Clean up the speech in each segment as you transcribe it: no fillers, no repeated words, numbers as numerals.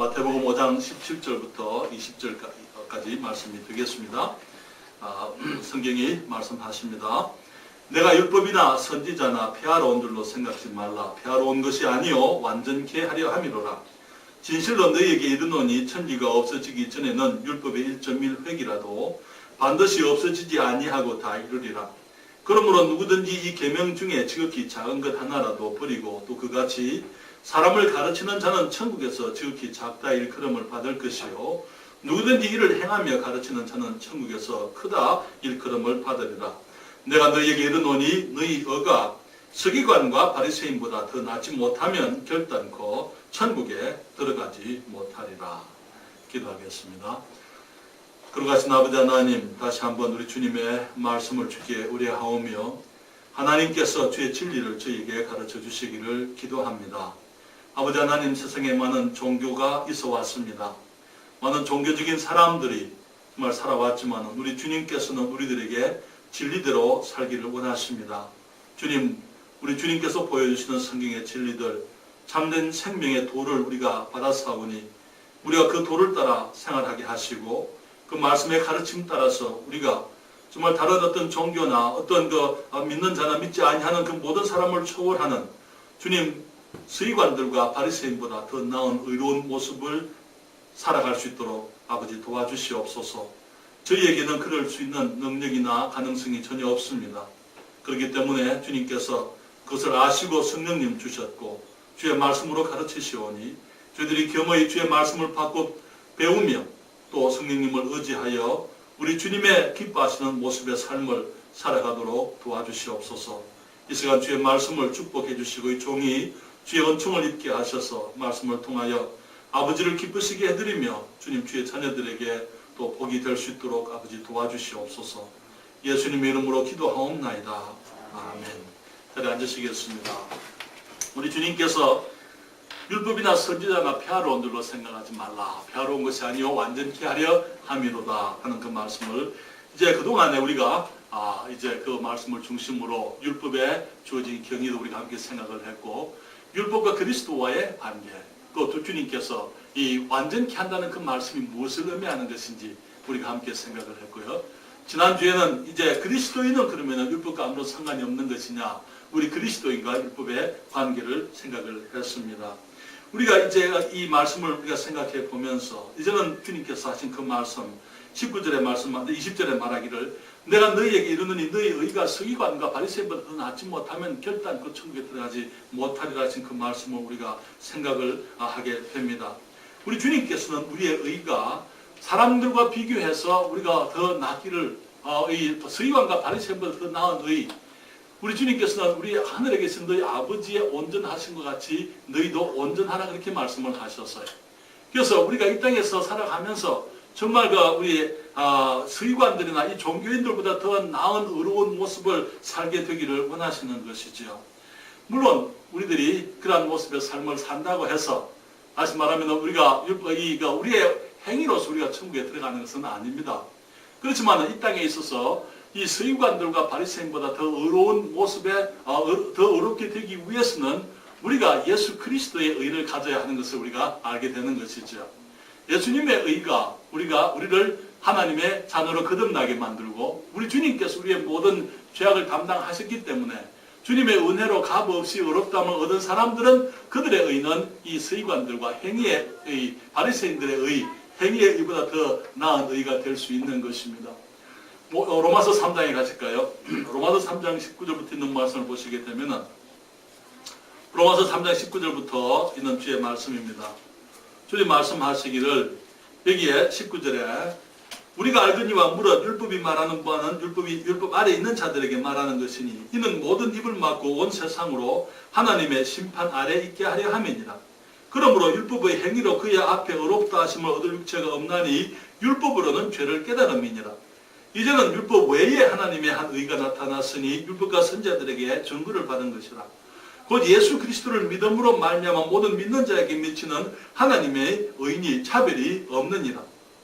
마태복음 5장 17절부터 20절까지 말씀이 되겠습니다. 성경이 말씀하십니다. 내가 율법이나 선지자나 폐하러 온 줄로 생각지 말라. 폐하러 온 것이 아니요 완전케 하려 함이로라. 진실로 너희에게 이르노니 천지가 없어지기 전에는 율법의 1.1획이라도 반드시 없어지지 아니하고 다 이루리라. 그러므로 누구든지 이 계명 중에 지극히 작은 것 하나라도 버리고 또 그같이 사람을 가르치는 자는 천국에서 지극히 작다 일컬음을 받을 것이요 누구든지 이를 행하며 가르치는 자는 천국에서 크다 일컬음을 받으리라. 내가 너희에게 이르노니 너희 어가 서기관과 바리새인보다 더 낫지 못하면 결단코 천국에 들어가지 못하리라. 기도하겠습니다. 그러가신 아버지 하나님, 다시 한번 우리 주님의 말씀을 주께 의뢰하오며 하나님께서 주의 진리를 저희에게 가르쳐 주시기를 기도합니다. 아버지 하나님, 세상에 많은 종교가 있어 왔습니다. 많은 종교적인 사람들이 정말 살아왔지만 우리 주님께서는 우리들에게 진리대로 살기를 원하십니다. 주님, 우리 주님께서 보여주시는 성경의 진리들, 참된 생명의 도를 우리가 받아사오니 우리가 그 도를 따라 생활하게 하시고 그 말씀의 가르침 따라서 우리가 정말 다른 어떤 종교나 어떤 믿는 자나 믿지 아니하는 그 모든 사람을 초월하는 주님 서기관들과 바리새인보다 더 나은 의로운 모습을 살아갈 수 있도록 아버지 도와주시옵소서. 저희에게는 그럴 수 있는 능력이나 가능성이 전혀 없습니다. 그렇기 때문에 주님께서 그것을 아시고 성령님 주셨고 주의 말씀으로 가르치시오니 저희들이 겸허히 주의 말씀을 받고 배우며 또 성령님을 의지하여 우리 주님의 기뻐하시는 모습의 삶을 살아가도록 도와주시옵소서. 이 시간 주의 말씀을 축복해 주시고 이 종이 주의 은총을 입게 하셔서 말씀을 통하여 아버지를 기쁘시게 해드리며 주님 주의 자녀들에게 또 복이 될 수 있도록 아버지 도와주시옵소서. 예수님의 이름으로 기도하옵나이다. 아멘. 자리에 앉으시겠습니다. 우리 주님께서 율법이나 선지자나 폐하러 온 줄로 생각하지 말라. 폐하러 온 것이 아니요 완전케 하려 함이로다 하는 그 말씀을 이제 그동안에 우리가 이제 그 말씀을 중심으로 율법에 주어진 경위도 우리가 함께 생각을 했고 율법과 그리스도와의 관계 또 주님께서 이 완전케 한다는 그 말씀이 무엇을 의미하는 것인지 우리가 함께 생각을 했고요. 지난주에는 이제 그리스도인은 그러면 율법과 아무런 상관이 없는 것이냐 우리 그리스도인과 율법의 관계를 생각을 했습니다. 우리가 이제 이 말씀을 우리가 생각해 보면서 이제는 주님께서 하신 그 말씀 19절의 말씀 20절에 말하기를 내가 너희에게 이르노니 너희 의가 서기관과 바리새인보다 더 낫지 못하면 결단코 천국에 들어가지 못하리라 하신 그 말씀을 우리가 생각을 하게 됩니다. 우리 주님께서는 우리의 의가 사람들과 비교해서 우리가 더 낫기를 서기관과 바리새인보다 더 나은 의 우리 주님께서는 우리 하늘에 계신 너희 아버지의 온전하신 것 같이 너희도 온전하라 그렇게 말씀을 하셨어요. 그래서 우리가 이 땅에서 살아가면서 정말 우리 서기관들이나 이 종교인들보다 더 나은 의로운 모습을 살게 되기를 원하시는 것이지요. 물론 우리들이 그러한 모습의 삶을 산다고 해서 다시 말하면 우리가 우리의 행위로서 우리가 천국에 들어가는 것은 아닙니다. 그렇지만 이 땅에 있어서 이 서기관들과 바리새인보다 더 의로운 모습에 더 의롭게 되기 위해서는 우리가 예수 그리스도의 의를 가져야 하는 것을 우리가 알게 되는 것이죠. 예수님의 의가 우리를 하나님의 자녀로 거듭나게 만들고 우리 주님께서 우리의 모든 죄악을 담당하셨기 때문에 주님의 은혜로 값없이 의롭다함을 얻은 사람들은 그들의 의는 이 서기관들과 행위의 의, 바리새인들의 의, 행위의 의보다 더 나은 의가 될 수 있는 것입니다. 로마서 3장에 가실까요? 로마서 3장 19절부터 있는 말씀을 보시게 되면 로마서 3장 19절부터 있는 주의 말씀입니다. 주님 말씀하시기를 여기에 19절에 우리가 알거니와 물어 율법이 말하는 바는 율법 아래 있는 자들에게 말하는 것이니 이는 모든 입을 막고 온 세상으로 하나님의 심판 아래 있게 하려 함이니라. 그러므로 율법의 행위로 그의 앞에 의롭다 하심을 얻을 육체가 없나니 율법으로는 죄를 깨달음이니라. 이제는 율법 외에 하나님의 한 의가 나타났으니 율법과 선지자들에게 증거를 받은 것이라. 곧 예수 그리스도를 믿음으로 말미암아 모든 믿는 자에게 미치는 하나님의 의인이 차별이 없느니라.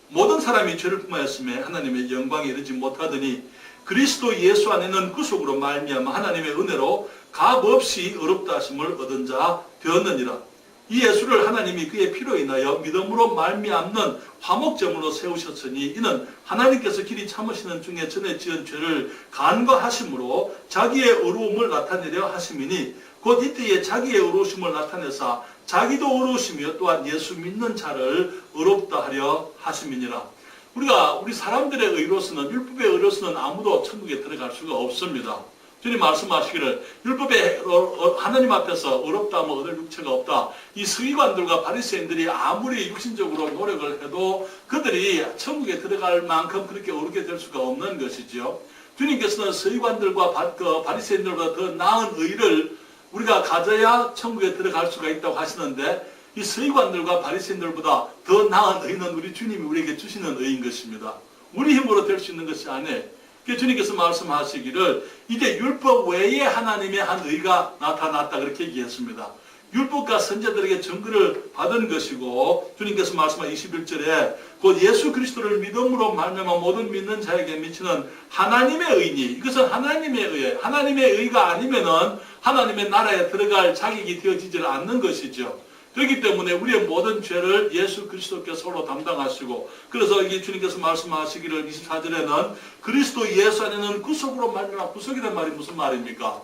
모든 사람이 죄를 품하였음에 하나님의 영광에 이르지 못하더니 그리스도 예수 안에는 구속으로 말미암아 하나님의 은혜로 값없이 의롭다 하심을 얻은 자 되었느니라. 이 예수를 하나님이 그의 피로 인하여 믿음으로 말미암는 화목제물로 세우셨으니 이는 하나님께서 길이 참으시는 중에 전에 지은 죄를 간과하심으로 자기의 의로움을 나타내려 하심이니 곧 이때에 자기의 의로우심을 나타내사 자기도 의로우시며 또한 예수 믿는 자를 의롭다 하려 하심이니라. 우리 사람들의 의로서는, 율법의 의로서는 아무도 천국에 들어갈 수가 없습니다. 주님 말씀하시기를 율법에 하나님 앞에서 의롭다 하면 얻을 육체가 없다. 이 서기관들과 바리새인들이 아무리 육신적으로 노력을 해도 그들이 천국에 들어갈 만큼 그렇게 의롭게 될 수가 없는 것이죠. 주님께서는 서기관들과 바리새인들보다 더 나은 의를 우리가 가져야 천국에 들어갈 수가 있다고 하시는데, 이 서기관들과 바리새인들보다 더 나은 의는 우리 주님이 우리에게 주시는 의인 것입니다. 우리 힘으로 될 수 있는 것이 아니에요. 주님께서 말씀하시기를 이제 율법 외에 하나님의 한 의가 나타났다 그렇게 얘기했습니다. 율법과 선지자들에게 증거를 받은 것이고, 주님께서 말씀한 21절에 곧 예수 그리스도를 믿음으로 말미암아 모든 믿는 자에게 미치는 하나님의 의니, 이것은 하나님의 의예요. 하나님의 의가 아니면은 하나님의 나라에 들어갈 자격이 되어지질 않는 것이죠. 그렇기 때문에 우리의 모든 죄를 예수 그리스도께서 홀로 담당하시고, 그래서 이 주님께서 말씀하시기를 24절에는 그리스도 예수 안에는 구속으로 말미암아, 구속이라는 말이 무슨 말입니까?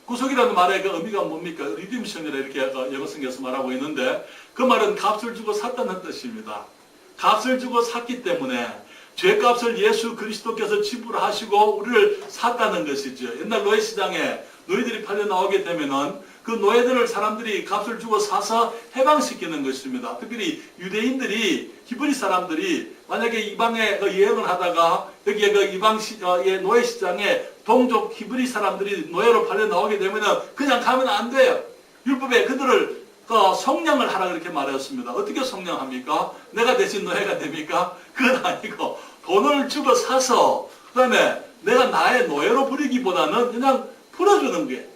구속이라는 말의 그 의미가 뭡니까? 리디미션이라 이렇게 영어 성경에서 말하고 있는데, 그 말은 값을 주고 샀다는 뜻입니다. 값을 주고 샀기 때문에 죄값을 예수 그리스도께서 지불하시고 우리를 샀다는 것이죠. 옛날 노예 시장에 노예들이 팔려 나오게 되면은 그 노예들을 사람들이 값을 주고 사서 해방시키는 것입니다. 특별히 유대인들이, 히브리 사람들이 만약에 이방에 여행을 하다가 여기에 그 이방의 노예 시장에 동족 히브리 사람들이 노예로 팔려 나오게 되면은 그냥 가면 안 돼요. 율법에 그들을 성령을 하라 그렇게 말했습니다. 어떻게 성령합니까? 내가 대신 노예가 됩니까? 그건 아니고 돈을 주고 사서 그다음에 내가 나의 노예로 부리기보다는 그냥 풀어주는 게,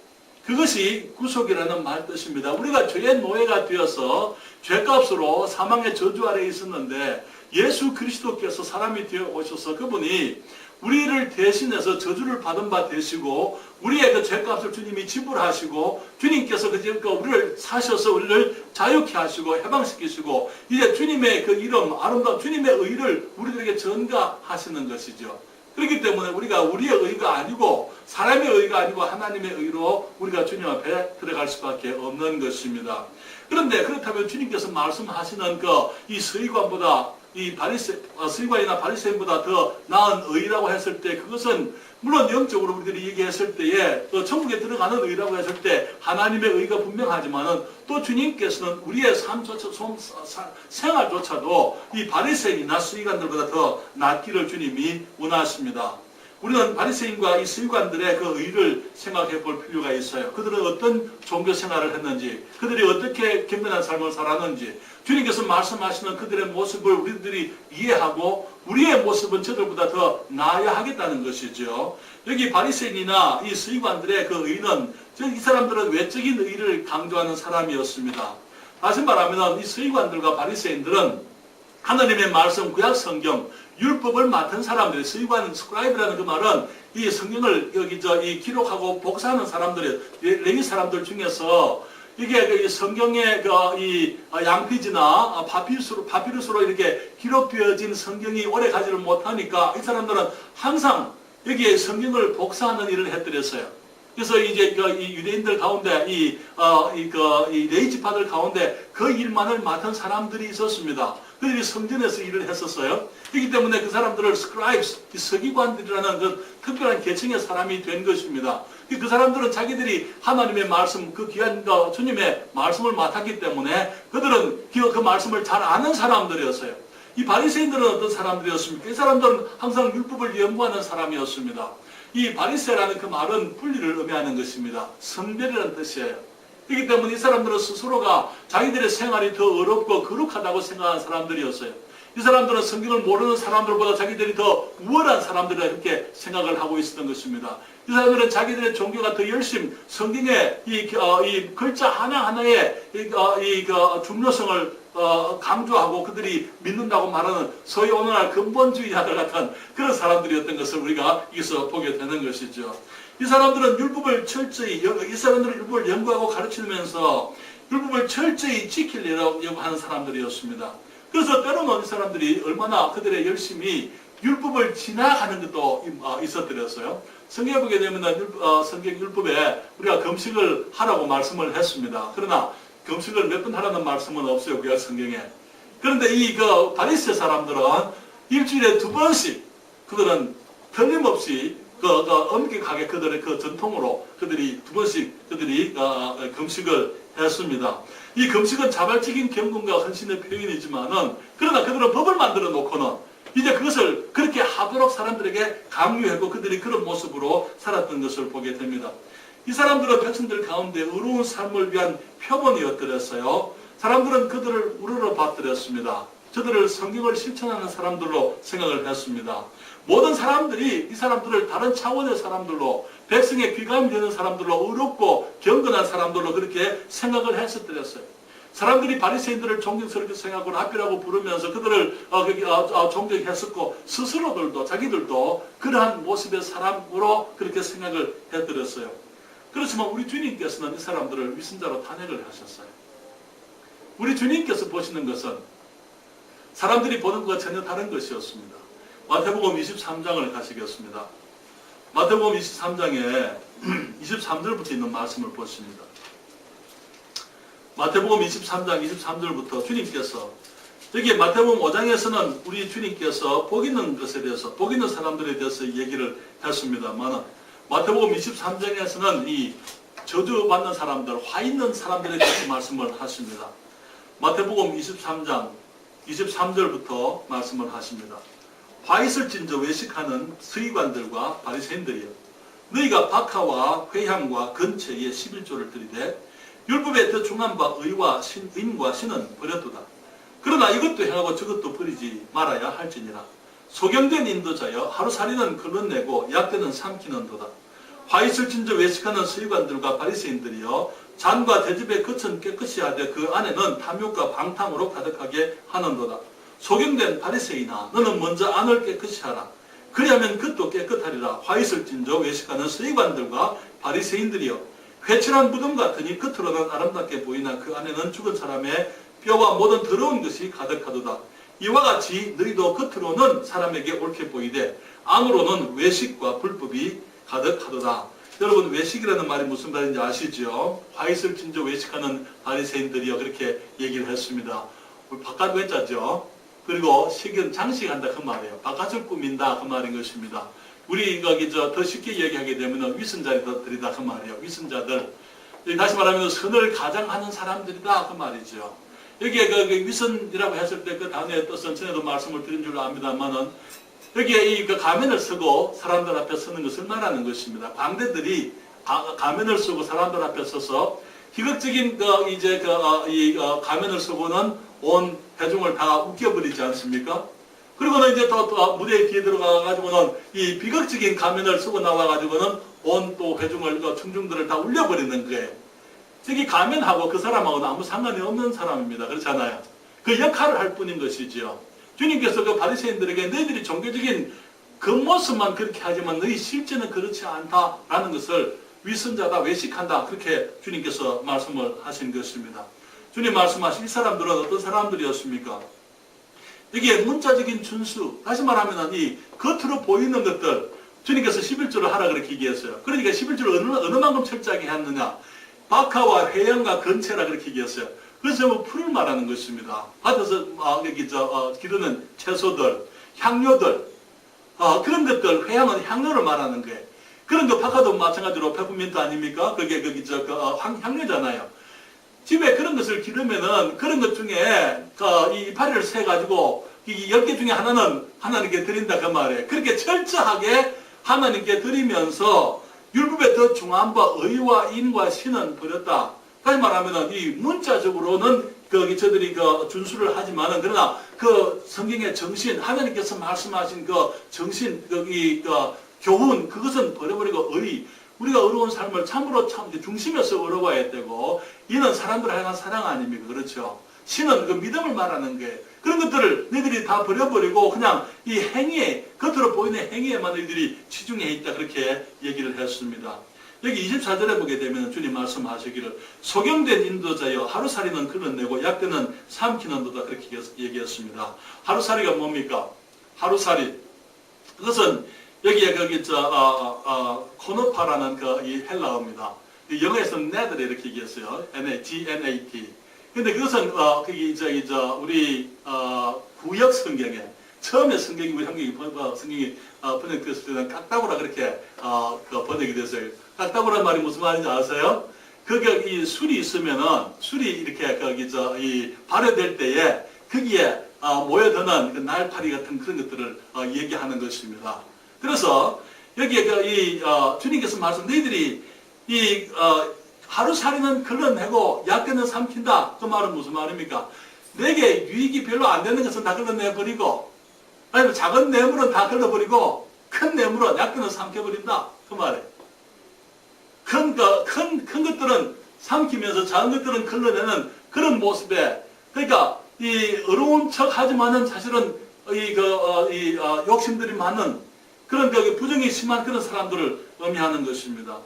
그것이 구속이라는 말 뜻입니다. 우리가 죄의 노예가 되어서 죄값으로 사망의 저주 아래에 있었는데 예수 그리스도께서 사람이 되어 오셔서 그분이 우리를 대신해서 저주를 받은 바 되시고 우리의 그 죄값을 주님이 지불하시고 주님께서 우리를 사셔서 우리를 자유케 하시고 해방시키시고 이제 주님의 그 이름, 아름다운 주님의 의를 우리들에게 전가하시는 것이죠. 그렇기 때문에 우리가 우리의 의가 아니고 사람의 의가 아니고 하나님의 의로 우리가 주님 앞에 들어갈 수밖에 없는 것입니다. 그런데 그렇다면 주님께서 말씀하시는 이 서기관보다 서기관이나 바리새인보다 더 나은 의라고 했을 때, 그것은 물론 영적으로 우리들이 얘기했을 때에 천국에 들어가는 의라고 했을 때 하나님의 의가 분명하지만은 또 주님께서는 우리의 생활조차도 이 바리새인이나 서기관들보다 더 낫기를 주님이 원하십니다. 우리는 바리새인과 이 서기관들의 그 의를 생각해 볼 필요가 있어요. 그들은 어떤 종교 생활을 했는지, 그들이 어떻게 겸손한 삶을 살았는지, 주님께서 말씀하시는 그들의 모습을 우리들이 이해하고 우리의 모습은 저들보다 더 나아야 하겠다는 것이죠. 여기 바리새인이나 이 서기관들의 그 의는, 이 사람들은 외적인 의를 강조하는 사람이었습니다. 다시 말하면 이 서기관들과 바리새인들은 하나님의 말씀, 구약 성경, 율법을 맡은 사람들이, 서기관, 스크라이브라는 그 말은 이 성경을 이 기록하고 복사하는 사람들이, 레위 사람들 중에서 이게 성경의 이 양피지나 파피루스로 이렇게 기록되어진 성경이 오래 가지를 못하니까 이 사람들은 항상 여기에 성경을 복사하는 일을 해드렸어요. 그래서 이제 이 유대인들 가운데 이 레위 지파들 가운데 그 일만을 맡은 사람들이 있었습니다. 그들이 성전에서 일을 했었어요. 그렇기 때문에 그 사람들을 스크라이브스, 서기관들이라는 그 특별한 계층의 사람이 된 것입니다. 그 사람들은 자기들이 하나님의 말씀, 그 귀한 주님의 말씀을 맡았기 때문에 그들은 그 말씀을 잘 아는 사람들이었어요. 이 바리새인들은 어떤 사람들이었습니까? 이 사람들은 항상 율법을 연구하는 사람이었습니다. 이 바리새라는 그 말은 분리를 의미하는 것입니다. 성별이라는 뜻이에요. 그렇기 때문에 이 사람들은 스스로가 자기들의 생활이 더 어렵고 거룩하다고 생각하는 사람들이었어요. 이 사람들은 성경을 모르는 사람들보다 자기들이 더 우월한 사람들이라 이렇게 생각을 하고 있었던 것입니다. 이 사람들은 자기들의 종교가 더 열심, 성경의 이 글자 하나하나의 중요성을 강조하고 그들이 믿는다고 말하는 소위 오늘날 근본주의자들 같은 그런 사람들이었던 것을 우리가 여기서 보게 되는 것이죠. 이 사람들은 율법을 철저히, 이 사람들은 율법을 연구하고 가르치면서 율법을 철저히 지키려고 하는 사람들이었습니다. 그래서 때로는 이 사람들이 얼마나 그들의 열심히 율법을 지나가는 것도 있었더랬어요. 성경에 보게 되면 성경 율법에 우리가 금식을 하라고 말씀을 했습니다. 그러나 금식을 몇 번 하라는 말씀은 없어요, 구약 성경에. 그런데 이 바리새 사람들은 일주일에 2번씩 그들은 틀림없이 엄격하게 그들의 그 전통으로 그들이 2번씩 그들이 금식을 했습니다. 이 금식은 자발적인 경건과 헌신의 표현이지만은 그러나 그들은 법을 만들어 놓고는 이제 그것을 그렇게 하도록 사람들에게 강요하고 그들이 그런 모습으로 살았던 것을 보게 됩니다. 이 사람들은 백성들 가운데 의로운 삶을 위한 표본이었더랬어요. 사람들은 그들을 우러러 봤더랬습니다. 저들을 성경을 실천하는 사람들로 생각을 했습니다. 모든 사람들이 이 사람들을 다른 차원의 사람들로, 백성의 귀감이 되는 사람들로, 의롭고 경건한 사람들로 그렇게 생각을 했었더랬어요. 사람들이 바리새인들을 존경스럽게 생각하고 랍비라고 부르면서 그들을 존경했었고, 스스로들도 자기들도 그러한 모습의 사람으로 그렇게 생각을 해드렸어요. 그렇지만 우리 주님께서는 이 사람들을 위선자로 탄핵을 하셨어요. 우리 주님께서 보시는 것은 사람들이 보는 것과 전혀 다른 것이었습니다. 마태복음 23장을 가시겠습니다. 마태복음 23장에 23절부터 있는 말씀을 보십니다. 마태복음 23장 23절부터 주님께서, 여기 마태복음 5장에서는 우리 주님께서 복 있는 것에 대해서, 복 있는 사람들에 대해서 얘기를 했습니다만, 마태복음 23장에서는 이 저주받는 사람들, 화 있는 사람들에 대해서 말씀을 하십니다. 마태복음 23장 23절부터 말씀을 하십니다. 화 있을진저 외식하는 서기관들과 바리새인들이여, 너희가 박하와 회향과 근처에 11조를 들이되 율법에 더 중한 바 의와 인과 신은 버렸도다. 그러나 이것도 행하고 저것도 버리지 말아야 할지니라. 소경된 인도자여, 하루살이는 걸러내고 약대는 삼키는도다. 화 있을진저 외식하는 서기관들과 바리새인들이여, 잔과 대접의 겉은 깨끗이 하되 그 안에는 탐욕과 방탕으로 가득하게 하는도다. 소경된 바리새인아, 너는 먼저 안을 깨끗이 하라. 그리하면 겉도 깨끗하리라. 화 있을진저 외식하는 서기관들과 바리새인들이여, 회칠한 무덤 같으니 겉으로는 아름답게 보이나 그 안에는 죽은 사람의 뼈와 모든 더러운 것이 가득하도다. 이와 같이 너희도 겉으로는 사람에게 옳게 보이되 안으로는 외식과 불법이 가득하도다. 여러분, 외식이라는 말이 무슨 말인지 아시죠? 화 있을진저 외식하는 바리새인들이여, 그렇게 얘기를 했습니다. 바깥 외자죠. 그리고 식은 장식한다 그 말이에요. 바깥을 꾸민다 그 말인 것입니다. 우리 더 쉽게 얘기하게 되면 위선자들이다 그 말이에요. 위선자들. 다시 말하면 선을 가장하는 사람들이다 그 말이죠. 여기에 위선이라고 했을 때 그 단어의 뜻은 전에도 말씀을 드린 줄 압니다만은, 여기에 이 가면을 쓰고 사람들 앞에 서는 것을 말하는 것입니다. 광대들이 가면을 쓰고 사람들 앞에 서서 희극적인 이 가면을 쓰고는 온 회중을 다 웃겨버리지 않습니까? 그리고는 이제 또 무대 뒤에 들어가가지고는 이 비극적인 가면을 쓰고 나와가지고는 온 또 회중을, 청중들을 다 울려버리는 거예요. 저기 가면하고 그 사람하고는 아무 상관이 없는 사람입니다. 그렇잖아요. 그 역할을 할 뿐인 것이지요. 주님께서 그 바리새인들에게 너희들이 종교적인 겉모습만 그렇게 하지만 너희 실제는 그렇지 않다라는 것을 위선자다, 외식한다, 그렇게 주님께서 말씀을 하신 것입니다. 주님 말씀하신 이 사람들은 어떤 사람들이었습니까? 여기에 문자적인 준수, 다시 말하면 이 겉으로 보이는 것들, 주님께서 11조를 하라 그렇게 얘기했어요. 그러니까 11조를 어느 만큼 철저하게 했느냐? 박하와 회양과 근체라 그렇게 얘기했어요. 그래서 풀을 말하는 것입니다. 밭에서 기르는 채소들, 향료들, 그런 것들, 회양은 향료를 말하는 거예요. 그런 거 박하도 마찬가지로 페퍼민트 아닙니까? 그게 향료잖아요. 집에 그런 것을 기르면은 그런 것 중에 이 이파리를 세가지고 이 10개 중에 하나는 하나님께 드린다 그 말이에요. 그렇게 철저하게 하나님께 드리면서 율법에 더 중한 바 의와 인과 신은 버렸다. 다시 말하면은 이 문자적으로는 저들이 준수를 하지만은, 그러나 그 성경의 정신, 하나님께서 말씀하신 그 정신, 교훈, 그것은 버려버리고 우리가 의로운 삶을 참으로 중심에서 의로워야 되고, 이는 사람들을 향한 사랑 아닙니까? 그렇죠? 신은 그 믿음을 말하는 거예요. 그런 것들을 너희들이 다 버려버리고 그냥 이 행위에, 겉으로 보이는 행위에만 너희들이 치중해 있다. 그렇게 얘기를 했습니다. 여기 24절에 보게 되면 주님 말씀하시기를 소경된 인도자여 하루살이는 걸러내고 약대는 삼키는 도다. 그렇게 얘기했습니다. 하루살이가 뭡니까? 하루살이. 그것은 여기에 코노파라는 이 헬라어입니다. 영어에서는 네드를 이렇게 얘기했어요. G-N-A-T. 근데 그것은 우리 구역 성경에 처음에 성경이 우리 성경이 번역됐을 때는 깍다구라 그렇게 번역이 됐어요. 깍다구란 말이 무슨 말인지 아세요? 거기에 이 술이 있으면은 술이 이렇게 발효될 때에 거기에 모여드는 그 날파리 같은 그런 것들을 얘기하는 것입니다. 그래서 여기에 주님께서 말씀 너희들이 하루살이는 걸러내고 약대는 삼킨다. 그 말은 무슨 말입니까? 내게 유익이 별로 안 되는 것은 다 걸러내버리고 아니면 작은 뇌물은 다 걸러버리고 큰 뇌물은 약대는 삼켜버린다. 그 말이에요. 큰 것들은 삼키면서 작은 것들은 걸러내는 그런 모습에 그러니까 이 어려운 척 하지만은 사실은 욕심들이 많은 그런 부정이 심한 그런 사람들을 의미하는 것입니다.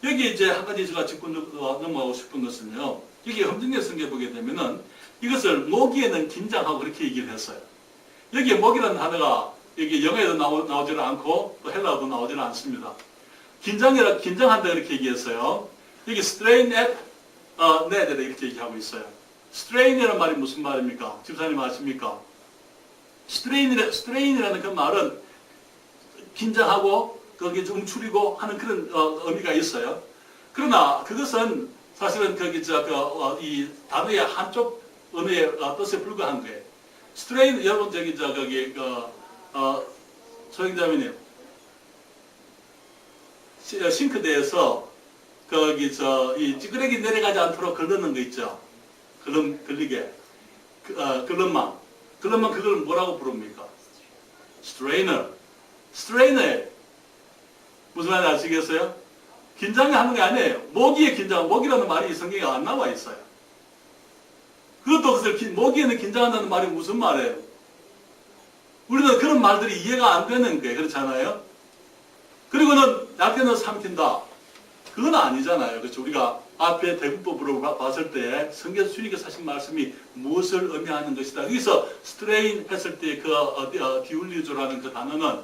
여기 이제 한 가지 제가 짚고 넘어가고 싶은 것은요. 여기 험진의 성경에 보게 되면은 이것을 모기에는 긴장하고 그렇게 얘기를 했어요. 여기에 모기라는 단어가 여기 영어에도 나오질 않고 또 헬라어도 나오질 않습니다. 긴장한다 이렇게 얘기했어요. 여기 strain at net 이렇게 얘기하고 있어요. strain이라는 말이 무슨 말입니까? 집사님 아십니까? strain이라는 그 말은 긴장하고 거기에 좀 움츠리고 하는 그런 의미가 있어요. 그러나 그것은 사실은 이 단어의 한쪽 언어의 뜻에 불과한 거예요. strain 여러분 소영자매님 싱크대에서 이 찌그레기 내려가지 않도록 걸르는 거 있죠. 걸리게 걸름망 그걸 뭐라고 부릅니까? 스트레이너 무슨 말인지 아시겠어요? 긴장이 하는 게 아니에요. 모기의 긴장, 모기라는 말이 성경에 안 나와 있어요. 그것도 모기에는 긴장한다는 말이 무슨 말이에요? 우리는 그런 말들이 이해가 안 되는 거예요. 그렇잖아요? 그리고는 약대는 삼킨다. 그건 아니잖아요. 그렇죠? 우리가 앞에 대국법으로 봤을 때 성경에서 주님께서 하신 말씀이 무엇을 의미하는 것이다. 여기서 스트레인 했을 때 기울리조라는 그 단어는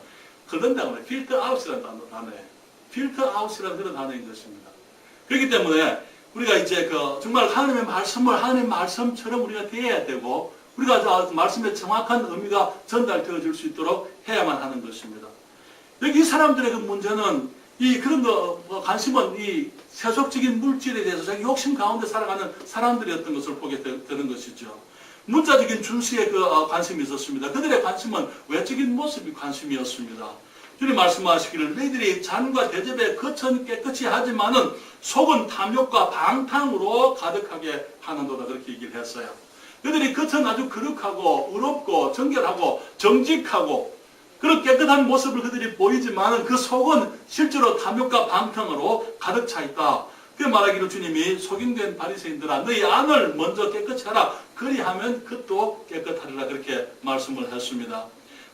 그런다고 해요. 필터 아웃이라는 단어예요. 필터 아웃이라는 그런 단어인 것입니다. 그렇기 때문에 우리가 이제 정말 하나님의 말씀을 하나님의 말씀처럼 우리가 대해야 되고 우리가 말씀의 정확한 의미가 전달되어질 수 있도록 해야만 하는 것입니다. 여기 이 사람들의 그 문제는 그런 관심은 이 세속적인 물질에 대해서 자기 욕심 가운데 살아가는 사람들이었던 것을 보게 되는 것이죠. 문자적인 준수에 관심이 있었습니다. 그들의 관심은 외적인 모습이 관심이었습니다. 주님 말씀하시기를 너희들이 잔과 대접에 겉은 깨끗이 하지만은 속은 탐욕과 방탕으로 가득하게 하는도다. 그렇게 얘기를 했어요. 그들이 겉은 아주 거룩하고 의롭고 정결하고 정직하고 그런 깨끗한 모습을 그들이 보이지만은 그 속은 실제로 탐욕과 방탕으로 가득 차 있다. 그 말하기를 주님이 속임된 바리새인들아 너희 안을 먼저 깨끗이 하라. 그리하면 겉도 깨끗하리라. 그렇게 말씀을 했습니다.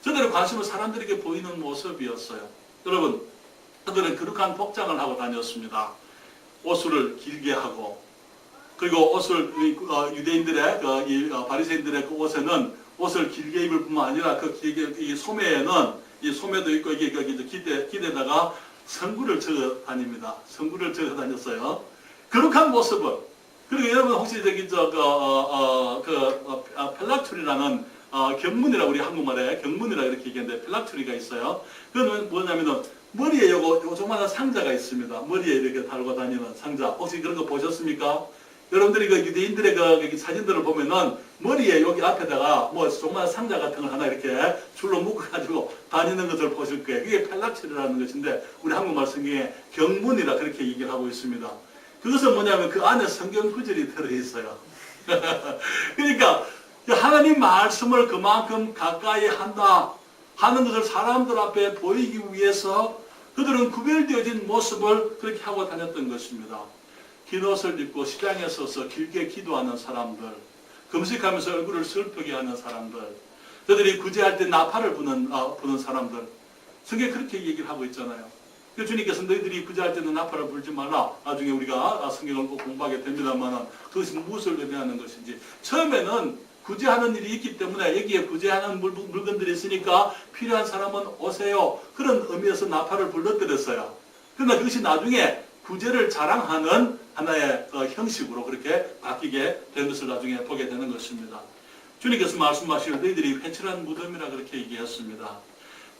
저들의 관심은 사람들에게 보이는 모습이었어요. 여러분, 그들은 거룩한 복장을 하고 다녔습니다. 옷을 길게 하고 그리고 옷을 유대인들의 바리새인들의 그 옷에는 옷을 길게 입을 뿐만 아니라 이 소매에는 이 소매도 있고 이게 기대다가 성구를 적어 다닙니다. 성구를 적어 다녔어요. 거룩한 모습을. 그리고 여러분 혹시 펠락투리라는 경문이라 우리 한국말에 경문이라 이렇게 얘기하는데 펠락투리가 있어요. 그건 뭐냐면은 머리에 요만한 상자가 있습니다. 머리에 이렇게 달고 다니는 상자. 혹시 그런 거 보셨습니까? 여러분들이 유대인들의 사진들을 보면은 머리에 여기 앞에다가 조그마한 상자 같은 걸 하나 이렇게 줄로 묶어가지고 다니는 것을 보실 거예요. 그게 펠락처리라는 것인데 우리 한국말 성경에 경문이라 그렇게 얘기를 하고 있습니다. 그것은 뭐냐면 그 안에 성경 구절이 들어있어요. 그러니까 하나님 말씀을 그만큼 가까이 한다 하는 것을 사람들 앞에 보이기 위해서 그들은 구별되어진 모습을 그렇게 하고 다녔던 것입니다. 긴 옷을 입고 시장에 서서 길게 기도하는 사람들, 금식하면서 얼굴을 슬프게 하는 사람들, 저들이 구제할 때 나팔을 부는 사람들, 성경에 그렇게 얘기를 하고 있잖아요. 주님께서 너희들이 구제할 때는 나팔을 불지 말라. 나중에 우리가 성경을 꼭 공부하게 됩니다만 그것이 무엇을 의미하는 것인지, 처음에는 구제하는 일이 있기 때문에 여기에 구제하는 물건들이 있으니까 필요한 사람은 오세요, 그런 의미에서 나팔을 불러드렸어요. 그러나 그것이 나중에 구제를 자랑하는 하나의 형식으로 그렇게 바뀌게 된 것을 나중에 보게 되는 것입니다. 주님께서 말씀하시길 너희들이 회칠한 무덤이라 그렇게 얘기했습니다.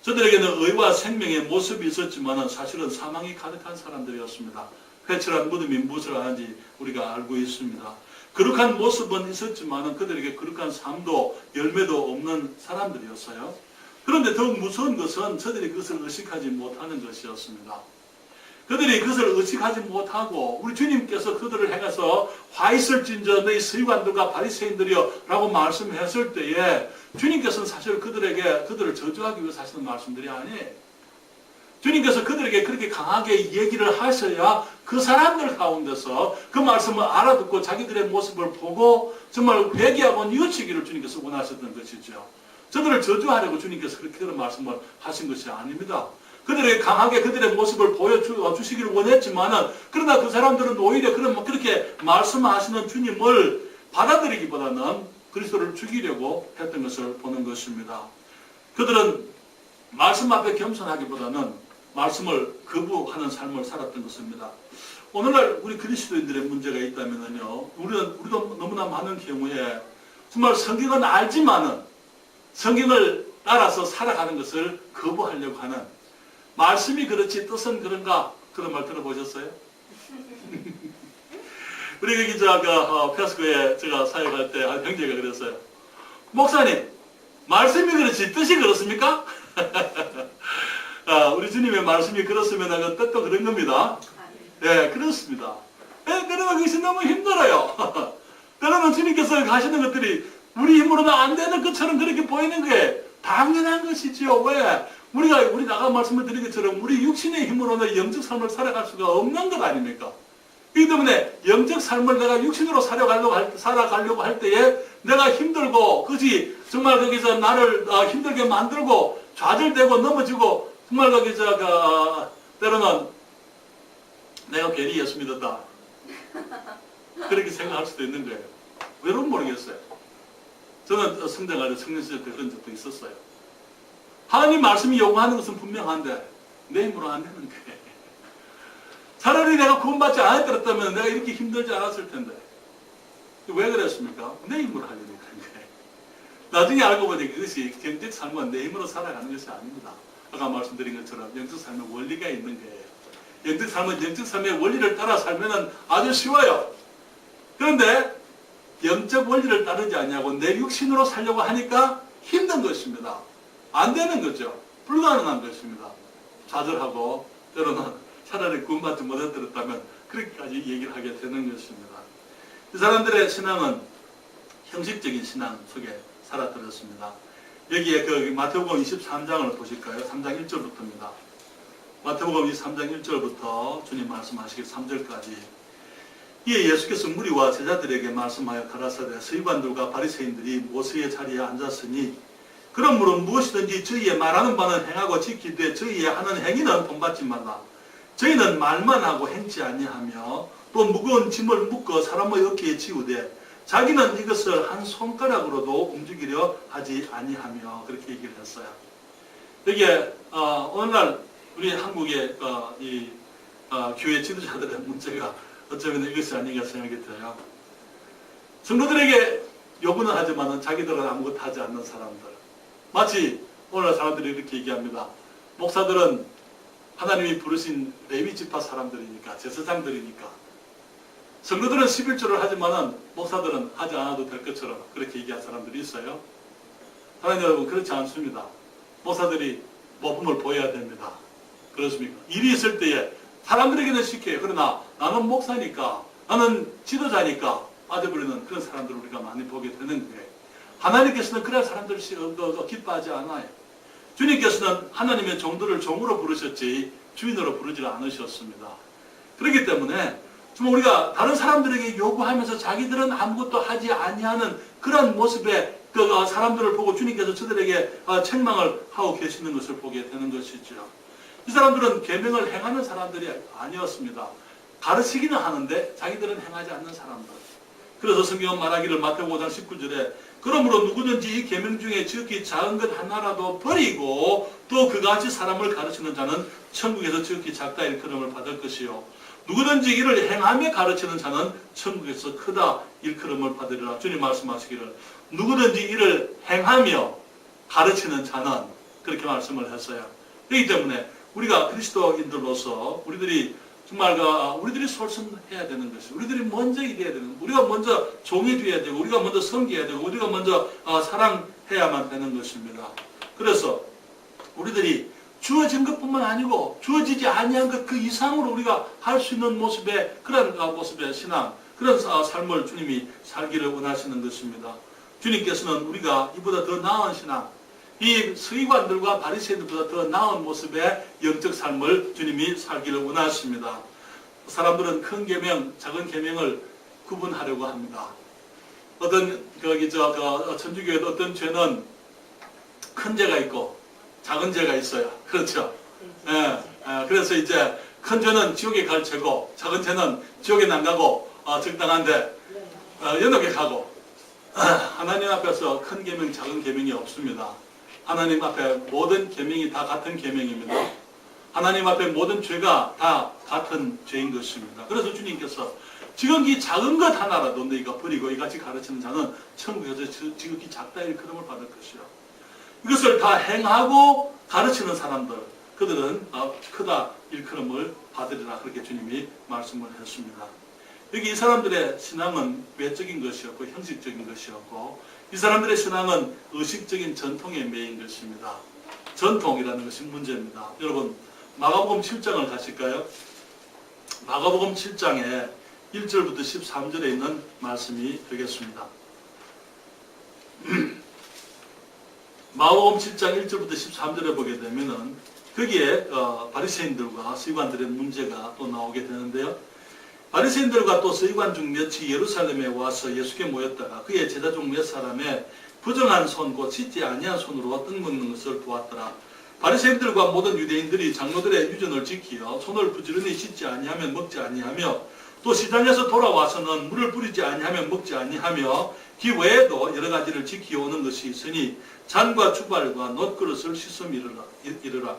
저들에게는 의와 생명의 모습이 있었지만 사실은 사망이 가득한 사람들이었습니다. 회칠한 무덤이 무엇을 하는지 우리가 알고 있습니다. 거룩한 모습은 있었지만 그들에게 거룩한 삶도 열매도 없는 사람들이었어요. 그런데 더욱 무서운 것은 저들이 그것을 의식하지 못하는 것이었습니다. 그들이 그것을 의식하지 못하고 우리 주님께서 그들을 향해서 화 있을진저 너희 서기관들과 바리새인들이여 라고 말씀했을 때에 주님께서는 사실 그들을 저주하기 위해서 하시는 말씀들이 아니에요. 주님께서 그들에게 그렇게 강하게 얘기를 하셔야 그 사람들 가운데서 그 말씀을 알아듣고 자기들의 모습을 보고 정말 회개하고 뉘우치기를 주님께서 원하셨던 것이죠. 저들을 저주하려고 주님께서 그렇게 그런 말씀을 하신 것이 아닙니다. 그들에게 강하게 그들의 모습을 보여주시기를 원했지만은, 그러나 그 사람들은 오히려 그렇게 말씀하시는 주님을 받아들이기보다는 그리스도를 죽이려고 했던 것을 보는 것입니다. 그들은 말씀 앞에 겸손하기보다는 말씀을 거부하는 삶을 살았던 것입니다. 오늘날 우리 그리스도인들의 문제가 있다면요, 우리도 너무나 많은 경우에 정말 성경은 알지만은 성경을 따라서 살아가는 것을 거부하려고 하는, 말씀이 그렇지 뜻은 그런가, 그런 말 들어보셨어요? 우리 여기 페스코에 제가 사역할 때 한 형제가 그랬어요. 목사님, 말씀이 그렇지 뜻이 그렇습니까? 우리 주님의 말씀이 그렇으면 그 뜻도 그런 겁니다. 네, 그렇습니다. 그러나 그것이 너무 힘들어요. 때로는 주님께서 하시는 것들이 우리 힘으로는 안 되는 것처럼 그렇게 보이는 게 당연한 것이지요. 왜? 우리 아까 말씀을 드린 것처럼 우리 육신의 힘으로는 영적 삶을 살아갈 수가 없는 것 아닙니까? 그렇기 때문에 영적 삶을 내가 육신으로 살아가려고 할 때에 내가 힘들고, 그것이 정말 거기서 나를 힘들게 만들고 좌절되고 넘어지고, 정말 거기서 때로는 내가 괜히 예수 믿었다, 그렇게 생각할 수도 있는 거예요. 왜는 모르겠어요. 저는 성장할 때 청년 시절 때 그런 적도 있었어요. 하나님 말씀이 요구하는 것은 분명한데 내 힘으로 안 되는 거예요. 차라리 내가 구원받지 않았더라면 내가 이렇게 힘들지 않았을 텐데. 왜 그랬습니까? 내 힘으로 하려니까 그런 거예요. 나중에 알고 보니 그것이 경적 삶은 내 힘으로 살아가는 것이 아닙니다. 아까 말씀드린 것처럼 영적 삶의 원리가 있는 거예요. 영적 삶은 영적 삶의 원리를 따라 살면 아주 쉬워요. 그런데 영적 원리를 따르지 않냐고 내 육신으로 살려고 하니까 힘든 것입니다. 안 되는 거죠. 불가능한 것입니다. 좌절하고 때로는 차라리 구원받지 못했더라면 그렇게까지 얘기를 하게 되는 것입니다. 이 사람들의 신앙은 형식적인 신앙 속에 살아들었습니다. 여기에 마태복음 23장을 보실까요? 3장 1절부터입니다. 마태복음 23장 1절부터 주님 말씀하시길 3절까지. 이에 예수께서 무리와 제자들에게 말씀하여 가라사대 서기관들과 바리새인들이 모세의 자리에 앉았으니 그러므로 무엇이든지 저희의 말하는 바는 행하고 지키되 저희의 하는 행위는 본받지 말라. 저희는 말만 하고 행치 아니하며 또 무거운 짐을 묶어 사람의 어깨에 지우되 자기는 이것을 한 손가락으로도 움직이려 하지 아니하며, 그렇게 얘기를 했어요. 여기에 오늘날 우리 한국의 교회 지도자들의 문제가 어쩌면 이것이 아닌가 생각이 들어요. 성도들에게 요구는 하지만 자기들은 아무것도 하지 않는 사람들. 마치 오늘날 사람들이 이렇게 얘기합니다. 목사들은 하나님이 부르신 레위 지파 사람들이니까, 제사장들이니까. 성도들은 11조를 하지만 목사들은 하지 않아도 될 것처럼 그렇게 얘기한 사람들이 있어요. 하나님 여러분, 그렇지 않습니다. 목사들이 모범을 보여야 됩니다. 그렇습니까? 일이 있을 때에 사람들에게는 시켜요. 그러나 나는 목사니까, 나는 지도자니까 빠져버리는 그런 사람들을 우리가 많이 보게 되는 거예요. 하나님께서는 그런 사람들을 기뻐하지 않아요. 주님께서는 하나님의 종들을 종으로 부르셨지 주인으로 부르지 않으셨습니다. 그렇기 때문에 정말 우리가 다른 사람들에게 요구하면서 자기들은 아무것도 하지 아니하는 그런 모습의 그 사람들을 보고 주님께서 저들에게 책망을 하고 계시는 것을 보게 되는 것이죠. 이 사람들은 계명을 행하는 사람들이 아니었습니다. 가르치기는 하는데 자기들은 행하지 않는 사람들. 그래서 성경은 말하기를 마태복음 5장 19절에 그러므로 누구든지 이 계명 중에 지극히 작은 것 하나라도 버리고 또 그같이 사람을 가르치는 자는 천국에서 지극히 작다 일컬음을 받을 것이요 누구든지 이를 행하며 가르치는 자는 천국에서 크다 일컬음을 받으리라. 주님 말씀하시기를 누구든지 이를 행하며 가르치는 자는 그렇게 말씀을 했어요. 그렇기 때문에 우리가 그리스도인들로서 우리들이 정말 우리들이 솔선해야 되는 것이 우리들이 먼저 일해야 되는 우리가 먼저 종이 되어야 되고 우리가 먼저 섬겨야 되고 우리가 먼저 사랑해야만 되는 것입니다. 그래서 우리들이 주어진 것뿐만 아니고 주어지지 아니한 것 그 이상으로 우리가 할 수 있는 모습의 그런 모습의 신앙 그런 삶을 주님이 살기를 원하시는 것입니다. 주님께서는 우리가 이보다 더 나은 신앙 이 서기관들과 바리새인들보다 더 나은 모습의 영적 삶을 주님이 살기를 원하십니다. 사람들은 큰 계명, 작은 계명을 구분하려고 합니다. 어떤 천주교에도 어떤 죄는 큰 죄가 있고 작은 죄가 있어요. 그렇죠? 그래서 이제 큰 죄는 지옥에 갈 죄고 작은 죄는 지옥에 안 가고 적당한데 연옥에 가고 하나님 앞에서 큰 계명, 작은 계명이 없습니다. 하나님 앞에 모든 계명이 다 같은 계명입니다. 하나님 앞에 모든 죄가 다 같은 죄인 것입니다. 그래서 주님께서 지금 이 작은 것 하나라도 너희가 버리고 이같이 가르치는 자는 천국에서 지극히 작다 일컬음을 받을 것이요. 이것을 다 행하고 가르치는 사람들 그들은 크다 일컬음을 받으리라 그렇게 주님이 말씀을 했습니다. 여기 이 사람들의 신앙은 외적인 것이었고 형식적인 것이었고 이 사람들의 신앙은 의식적인 전통에 매인 것입니다. 전통이라는 것이 문제입니다. 여러분 마가복음 7장을 가실까요? 마가복음 7장에 1절부터 13절에 있는 말씀이 되겠습니다. 마가복음 7장 1절부터 13절에 보게 되면은 거기에 바리새인들과 서기관들의 문제가 또 나오게 되는데요. 바리새인들과 또 서기관 중 몇이 예루살렘에 와서 예수께 모였다가 그의 제자 중 몇 사람의 부정한 손 곧 씻지 아니한 손으로 떡 먹는 것을 보았더라. 바리새인들과 모든 유대인들이 장로들의 유전을 지키어 손을 부지런히 씻지 아니하면 먹지 아니하며 또 시장에서 돌아와서는 물을 뿌리지 아니하면 먹지 아니하며 그 외에도 여러 가지를 지키오는 것이 있으니 잔과 주발과 놋그릇을 씻음 이르라.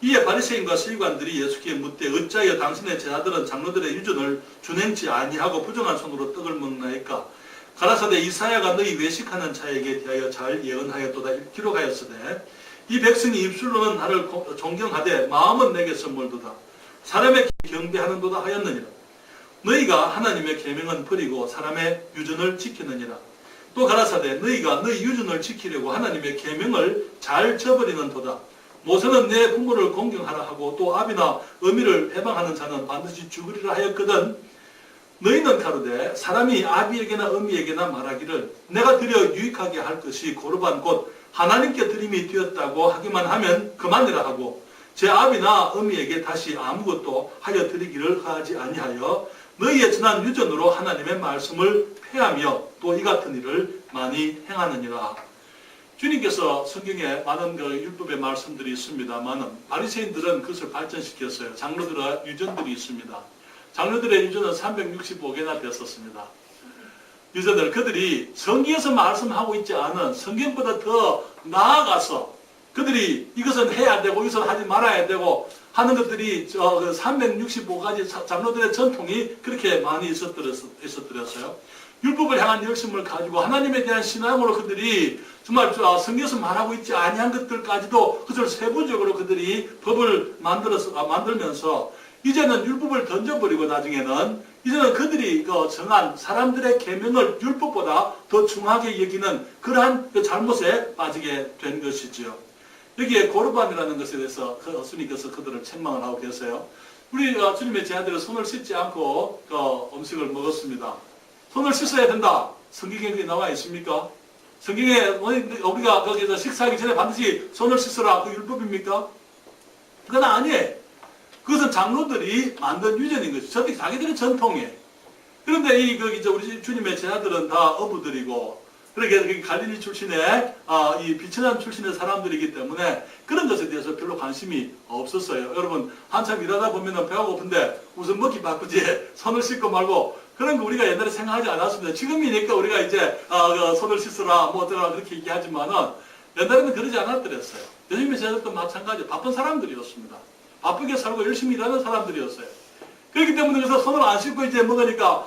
이에 바리새인과 서기관들이 예수께 묻되 어찌하여 당신의 제자들은 장로들의 유전을 준행치 아니하고 부정한 손으로 떡을 먹나이까? 가라사대 이사야가 너희 외식하는 자에게 대하여 잘 예언하였도다 기록하였으되 이 백성이 입술로는 나를 존경하되 마음은 내게서 멀도다. 사람의 경배하는도다 하였느니라. 너희가 하나님의 계명은 버리고 사람의 유전을 지키느니라. 또 가라사대 너희가 너희 유전을 지키려고 하나님의 계명을 잘 저버리는 도다. 모세는 내 부모를 공경하라 하고 또 아비나 어미를 해방하는 자는 반드시 죽으리라 하였거든. 너희는 가로되 사람이 아비에게나 어미에게나 말하기를 내가 드려 유익하게 할 것이 고르반 곧 하나님께 드림이 되었다고 하기만 하면 그만이라 하고 제 아비나 어미에게 다시 아무것도 하여 드리기를 하지 아니하여 너희의 지난 유전으로 하나님의 말씀을 폐하며 또 이 같은 일을 많이 행하느니라. 주님께서 성경에 많은 율법의 말씀들이 있습니다만 바리새인들은 그것을 발전시켰어요. 장로들의 유전들이 있습니다. 장로들의 유전은 365개나 됐었습니다. 유전들 그들이 성경에서 말씀하고 있지 않은 성경보다 더 나아가서 그들이 이것은 해야 되고 이것은 하지 말아야 되고 하는 것들이 365가지 장로들의 전통이 그렇게 많이 있었더랬어요. 율법을 향한 열심을 가지고 하나님에 대한 신앙으로 그들이 정말 성경에서 말하고 있지 아니한 것들까지도 그것을 세부적으로 그들이 법을 만들면서 이제는 율법을 던져버리고 나중에는 이제는 그들이 정한 사람들의 계명을 율법보다 더 중하게 여기는 그러한 잘못에 빠지게 된 것이지요. 여기에 고르반이라는 것에 대해서 예수님께서 그들을 책망을 하고 계세요. 우리 주님의 제자들은 손을 씻지 않고 음식을 먹었습니다. 손을 씻어야 된다. 성경에 그게 나와 있습니까? 성경에 우리가 거기서 식사하기 전에 반드시 손을 씻으라. 그 율법입니까? 그건 아니에요. 그것은 장로들이 만든 유전인 것이죠. 자기들의 전통이에요. 그런데 우리 주님의 제자들은 다 어부들이고, 그렇게 갈릴리 출신의, 이 비천한 출신의 사람들이기 때문에 그런 것에 대해서 별로 관심이 없었어요. 여러분, 한참 일하다 보면은 배가 고픈데 우선 먹기 바쁘지, 손을 씻고 말고, 그런 거 우리가 옛날에 생각하지 않았습니다. 지금이니까 우리가 이제, 손을 씻으라, 뭐 어쩌라, 그렇게 얘기하지만은, 옛날에는 그러지 않았더랬어요. 요즘의 제자들도 마찬가지, 바쁜 사람들이었습니다. 바쁘게 살고 열심히 일하는 사람들이었어요. 그렇기 때문에 그래서 손을 안 씻고 이제 먹으니까,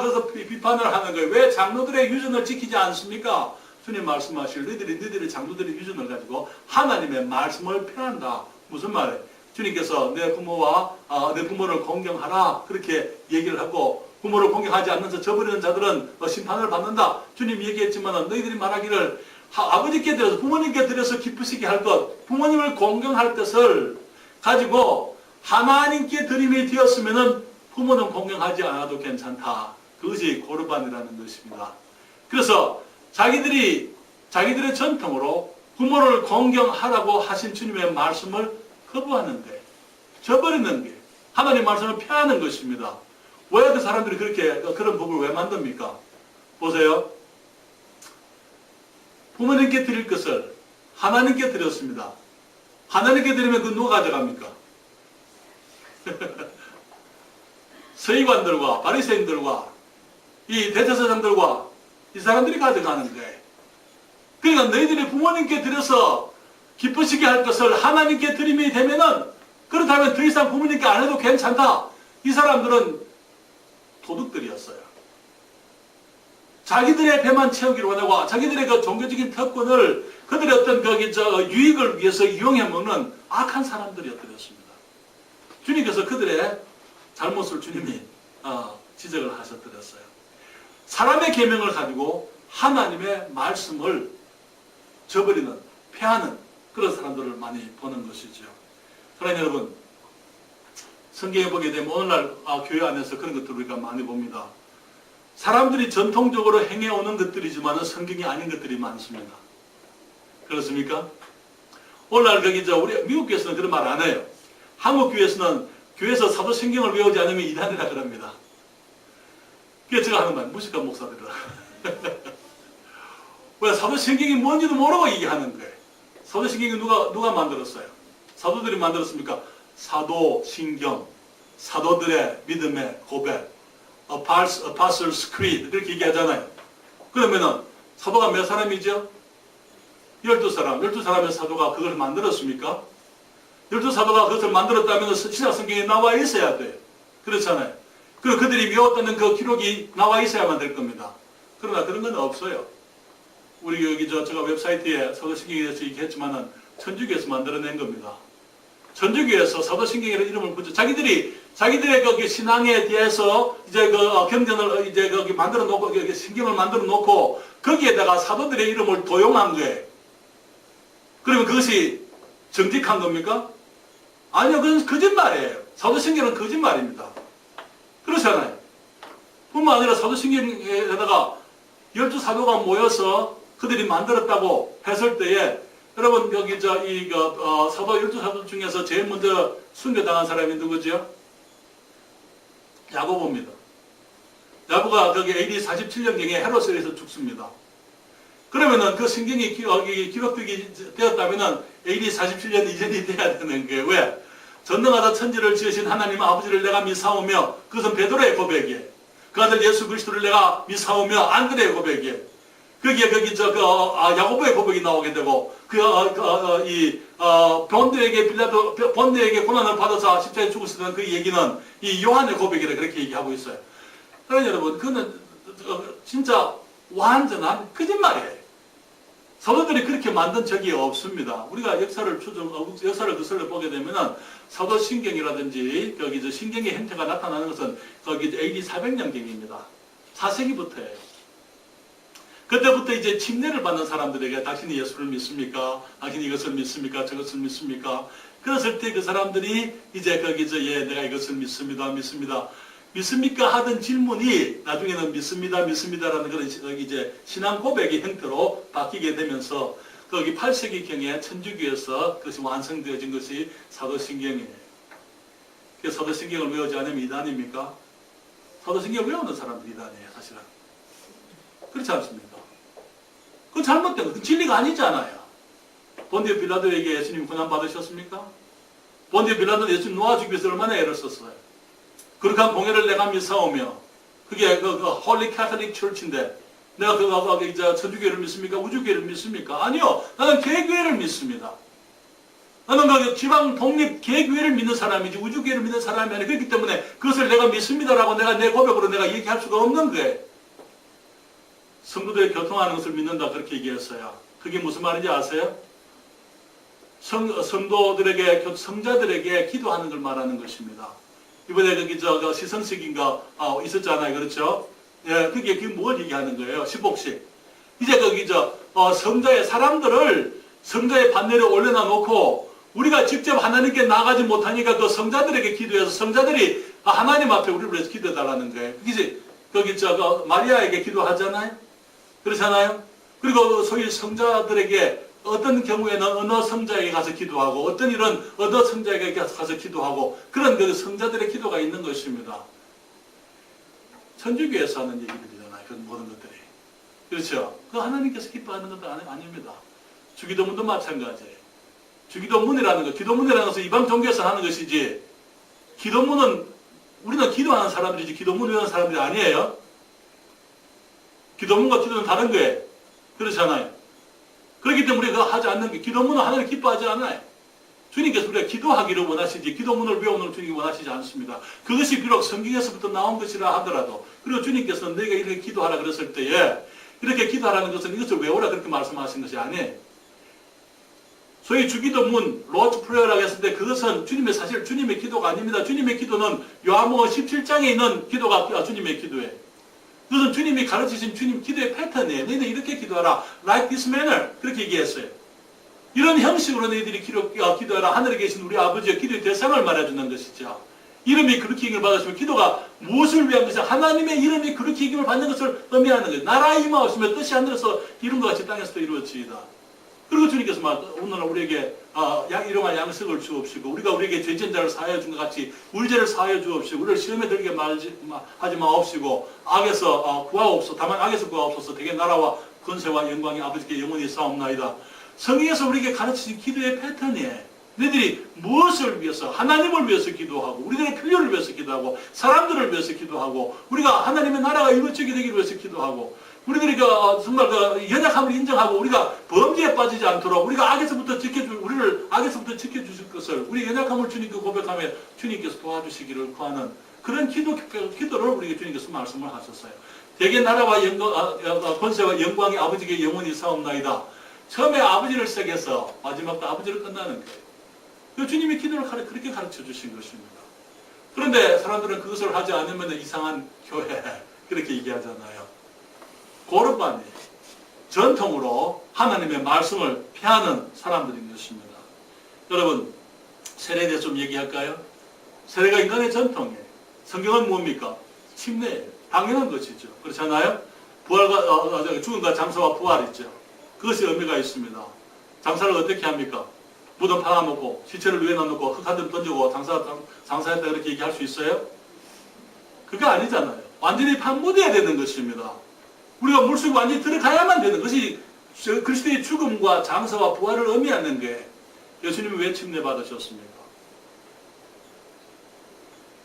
그래서 비판을 하는 거예요. 왜 장로들의 유전을 지키지 않습니까? 주님 말씀하실 너희들이 장로들의 유전을 가지고 하나님의 말씀을 폐한다. 무슨 말이에요? 주님께서 내 부모를 공경하라. 그렇게 얘기를 하고, 부모를 공경하지 않는 저버리는 자들은 심판을 받는다. 주님이 얘기했지만 너희들이 말하기를 아버지께 드려서, 부모님께 드려서 기쁘시게 할 것, 부모님을 공경할 뜻을 가지고 하나님께 드림이 되었으면은 부모는 공경하지 않아도 괜찮다. 그것이 고르반이라는 것입니다. 그래서 자기들의 전통으로 부모를 공경하라고 하신 주님의 말씀을 거부하는데, 저버리는 게 하나님 말씀을 폐하는 것입니다. 왜 그 사람들이 그런 법을 왜 만듭니까? 보세요. 부모님께 드릴 것을 하나님께 드렸습니다. 하나님께 드리면 그 누가 가져갑니까? 서기관들과 바리새인들과 이 대제사장들과 이 사람들이 가져가는 거예요. 그러니까 너희들이 부모님께 드려서 기쁘시게 할 것을 하나님께 드림이 되면은, 그렇다면 더 이상 부모님께 안 해도 괜찮다. 이 사람들은 도둑들이었어요. 자기들의 배만 채우기를 원하고 자기들의 그 종교적인 특권을 그들의 어떤 유익을 위해서 이용해 먹는 악한 사람들이었습니다. 주님께서 그들의 잘못을 주님이 지적을 하셨더랬어요. 사람의 계명을 가지고 하나님의 말씀을 저버리는, 폐하는 그런 사람들을 많이 보는 것이죠. 그러나 여러분, 성경에 보게 되면 오늘날 교회 안에서 그런 것들을 우리가 많이 봅니다. 사람들이 전통적으로 행해오는 것들이지만 성경이 아닌 것들이 많습니다. 그렇습니까? 오늘날 우리 미국 교회에서는 그런 말 안 해요. 한국 교회에서는 교회에서 사도신경을 외우지 않으면 이단이라 그럽니다. 그게 제가 하는 말, 무식한 목사들이라. 왜 사도신경이 뭔지도 모르고 얘기하는 거예요. 사도신경이 누가 만들었어요? 사도들이 만들었습니까? 사도신경, 사도들의 믿음의 고백, Apostles' Creed 그렇게 얘기하잖아요. 그러면은 사도가 몇 사람이죠? 12사람. 12사람의 사도가 그걸 만들었습니까? 12사도가 그것을 만들었다면 신약 성경에 나와 있어야 돼요. 그렇잖아요. 그리고 그들이 외웠다는 그 기록이 나와 있어야만 될 겁니다. 그러나 그런 건 없어요. 우리 제가 웹사이트에 사도신경에 대해서 얘기했지만은 천주교에서 만들어낸 겁니다. 천주교에서 사도신경이라는 이름을 붙여 자기들의 거기 신앙에 대해서 이제 경전을 이제 거기 만들어 놓고 신경을 만들어 놓고 거기에다가 사도들의 이름을 도용한 거예요. 그러면 그것이 정직한 겁니까? 아니요, 그건 거짓말이에요. 사도신경은 거짓말입니다. 그렇잖아요. 뿐만 아니라 사도신경에다가 12사도가 모여서 그들이 만들었다고 했을 때에 여러분 사도 12사도 중에서 제일 먼저 순교당한 사람이 누구죠? 야고보입니다. 야고보가 거기 AD 47년경에 헤롯에서 죽습니다. 그러면은 그 성경이 기록되기 되었다면은 AD 47년 이전이 돼야 되는 거예요. 왜? 전능하다 천지를 지으신 하나님 아버지를 내가 믿사오며, 그것은 베드로의 고백이에요. 그 아들 예수 그리스도를 내가 믿사오며, 안드레의 고백이에요. 거기에 야고보의 고백이 나오게 되고, 본드에게 고난을 받아서 십자가에 죽으시던 그 얘기는 이 요한의 고백이라 그렇게 얘기하고 있어요. 그러니까 여러분, 그는 진짜 완전한 거짓말이에요. 사도들이 그렇게 만든 적이 없습니다. 우리가 역사를 거슬러 보게 되면은 사도신경이라든지 신경의 형태가 나타나는 것은 AD 400년경입니다. 4세기부터예요. 그때부터 이제 침례를 받는 사람들에게 당신이 예수를 믿습니까? 당신이 이것을 믿습니까? 저것을 믿습니까? 그랬을 때 그 사람들이 이제 내가 이것을 믿습니다. 믿습니까? 하던 질문이 나중에는 믿습니다라는 그런 이제 신앙 고백의 형태로 바뀌게 되면서 거기 8세기경에 천주교에서 그것이 완성되어진 것이 사도신경이에요. 사도신경을 외우지 않으면 이단입니까? 사도신경 외우는 사람들이다 아니에요, 사실은. 그렇지 않습니까? 그건 잘못된 거, 그 진리가 아니잖아요. 본디오 빌라도에게 예수님 고난 받으셨습니까? 본디오 빌라도는 예수님 놓아주기 위해서 얼마나 애를 썼어요. 그렇게 공회를 내가 싸우며 그게 그 홀리 캐톨릭 철치인데 내가 천주교를 믿습니까? 우주교를 믿습니까? 아니요. 나는 개교회를 믿습니다. 나는 그 지방 독립 개교회를 믿는 사람이지 우주교회를 믿는 사람이 아니에요. 그렇기 때문에 그것을 내가 믿습니다라고 내가 내 고백으로 내가 얘기할 수가 없는 거예요. 성도들이 교통하는 것을 믿는다 그렇게 얘기했어요. 그게 무슨 말인지 아세요? 성도들에게, 성자들에게 기도하는 걸 말하는 것입니다. 이번에 거기 시성식인가 있었잖아요. 그렇죠? 예, 그게 뭘 얘기하는 거예요? 시복식. 이제 거기 성자의 사람들을 성자의 반열에 올려놔 놓고 우리가 직접 하나님께 나가지 못하니까 그 성자들에게 기도해서 성자들이 하나님 앞에 우리를 위해서 기도해 달라는 거예요. 그게 거기 마리아에게 기도하잖아요. 그렇잖아요. 그리고 소위 성자들에게 어떤 경우에는 어느 성자에게 가서 기도하고 어떤 일은 어느 성자에게 가서 기도하고 그런 그 성자들의 기도가 있는 것입니다. 천주교에서 하는 얘기들이잖아요. 그 모든 것들이. 그렇죠? 그 하나님께서 기뻐하는 것도 아닙니다. 주기도문도 마찬가지예요. 주기도문이라는 것, 기도문이라는 것은 이방 종교에서 하는 것이지 기도문은 우리는 기도하는 사람들이지 기도문을 하는 사람들이 아니에요. 기도문과 기도는 다른 거예요. 그렇잖아요. 그렇기 때문에 우리가 하지 않는 게 기도문은 하나님 기뻐하지 않아요. 주님께서 우리가 기도하기를 원하시지 기도문을 외우는 걸 주님이 원하시지 않습니다. 그것이 비록 성경에서부터 나온 것이라 하더라도 그리고 주님께서는 너희가 이렇게 기도하라 그랬을 때에 이렇게 기도하라는 것은 이것을 외우라 그렇게 말씀하신 것이 아니에요. 소위 주기도문, 로드 프레어라고 했을 때 그것은 사실 주님의 기도가 아닙니다. 주님의 기도는 요한복음 17장에 있는 기도가 주님의 기도예요. 그것은 주님이 가르치신 주님 기도의 패턴이에요. 너희들 이렇게 기도하라. Like this manner. 그렇게 얘기했어요. 이런 형식으로 너희들이 기도하라. 하늘에 계신 우리 아버지의 기도의 대상을 말해주는 것이죠. 이름이 그렇게 힘을 받으시면 기도가 무엇을 위한 것이냐. 하나님의 이름이 그렇게 힘을 받는 것을 의미하는 거예요. 나라의 임하옵시며 뜻이 하늘에서 이룬과 같이 땅에서도 이루어지이다. 그리고 주님께서 오늘 우리에게 일용할 양식을 주옵시고 우리가 우리에게 죄진자를 사하여 준 것 같이 울죄를 사하여 주옵시고 우리를 시험에 들게 하지 마옵시고 악에서 구하옵소서. 다만 악에서 구하옵소서. 대개 나라와 권세와 영광이 아버지께 영원히 싸움나이다. 성경에서 우리에게 가르치신 기도의 패턴이에요. 너희들이 무엇을 위해서 하나님을 위해서 기도하고 우리들의 필요를 위해서 기도하고 사람들을 위해서 기도하고 우리가 하나님의 나라가 이루어지게 되기 위해서 기도하고 우리들이 정말 연약함을 인정하고 우리가 범죄에 빠지지 않도록 우리가 우리를 악에서부터 지켜주실 것을 우리 연약함을 주님께 고백하며 주님께서 도와주시기를 구하는 그런 기도를 우리에게 주님께서 말씀을 하셨어요. 대개 나라와 권세와 영광이 아버지께 영원히 싸움나이다. 처음에 아버지를 시작해서 마지막도 아버지를 끝나는 거예요. 주님이 기도를 그렇게 가르쳐 주신 것입니다. 그런데 사람들은 그것을 하지 않으면 이상한 교회 그렇게 얘기하잖아요. 고르반이 전통으로 하나님의 말씀을 피하는 사람들인 것입니다. 여러분 세례에 대해서 좀 얘기할까요? 세례가 인간의 전통이에요. 성경은 뭡니까? 침례예요. 당연한 것이죠. 그렇잖아요? 부활과 죽음과 장사와 부활이죠. 그것이 의미가 있습니다. 장사를 어떻게 합니까? 무덤 파놔놓고 시체를 위에 놔놓고 흙 한 점 던지고 장사했다 그렇게 얘기할 수 있어요? 그게 아니잖아요. 완전히 판무돼야 되는 것입니다. 우리가 물속에 완전히 들어가야만 되는 것이 그리스도의 죽음과 장사와 부활을 의미하는 게 예수님이 왜 침례 받으셨습니까?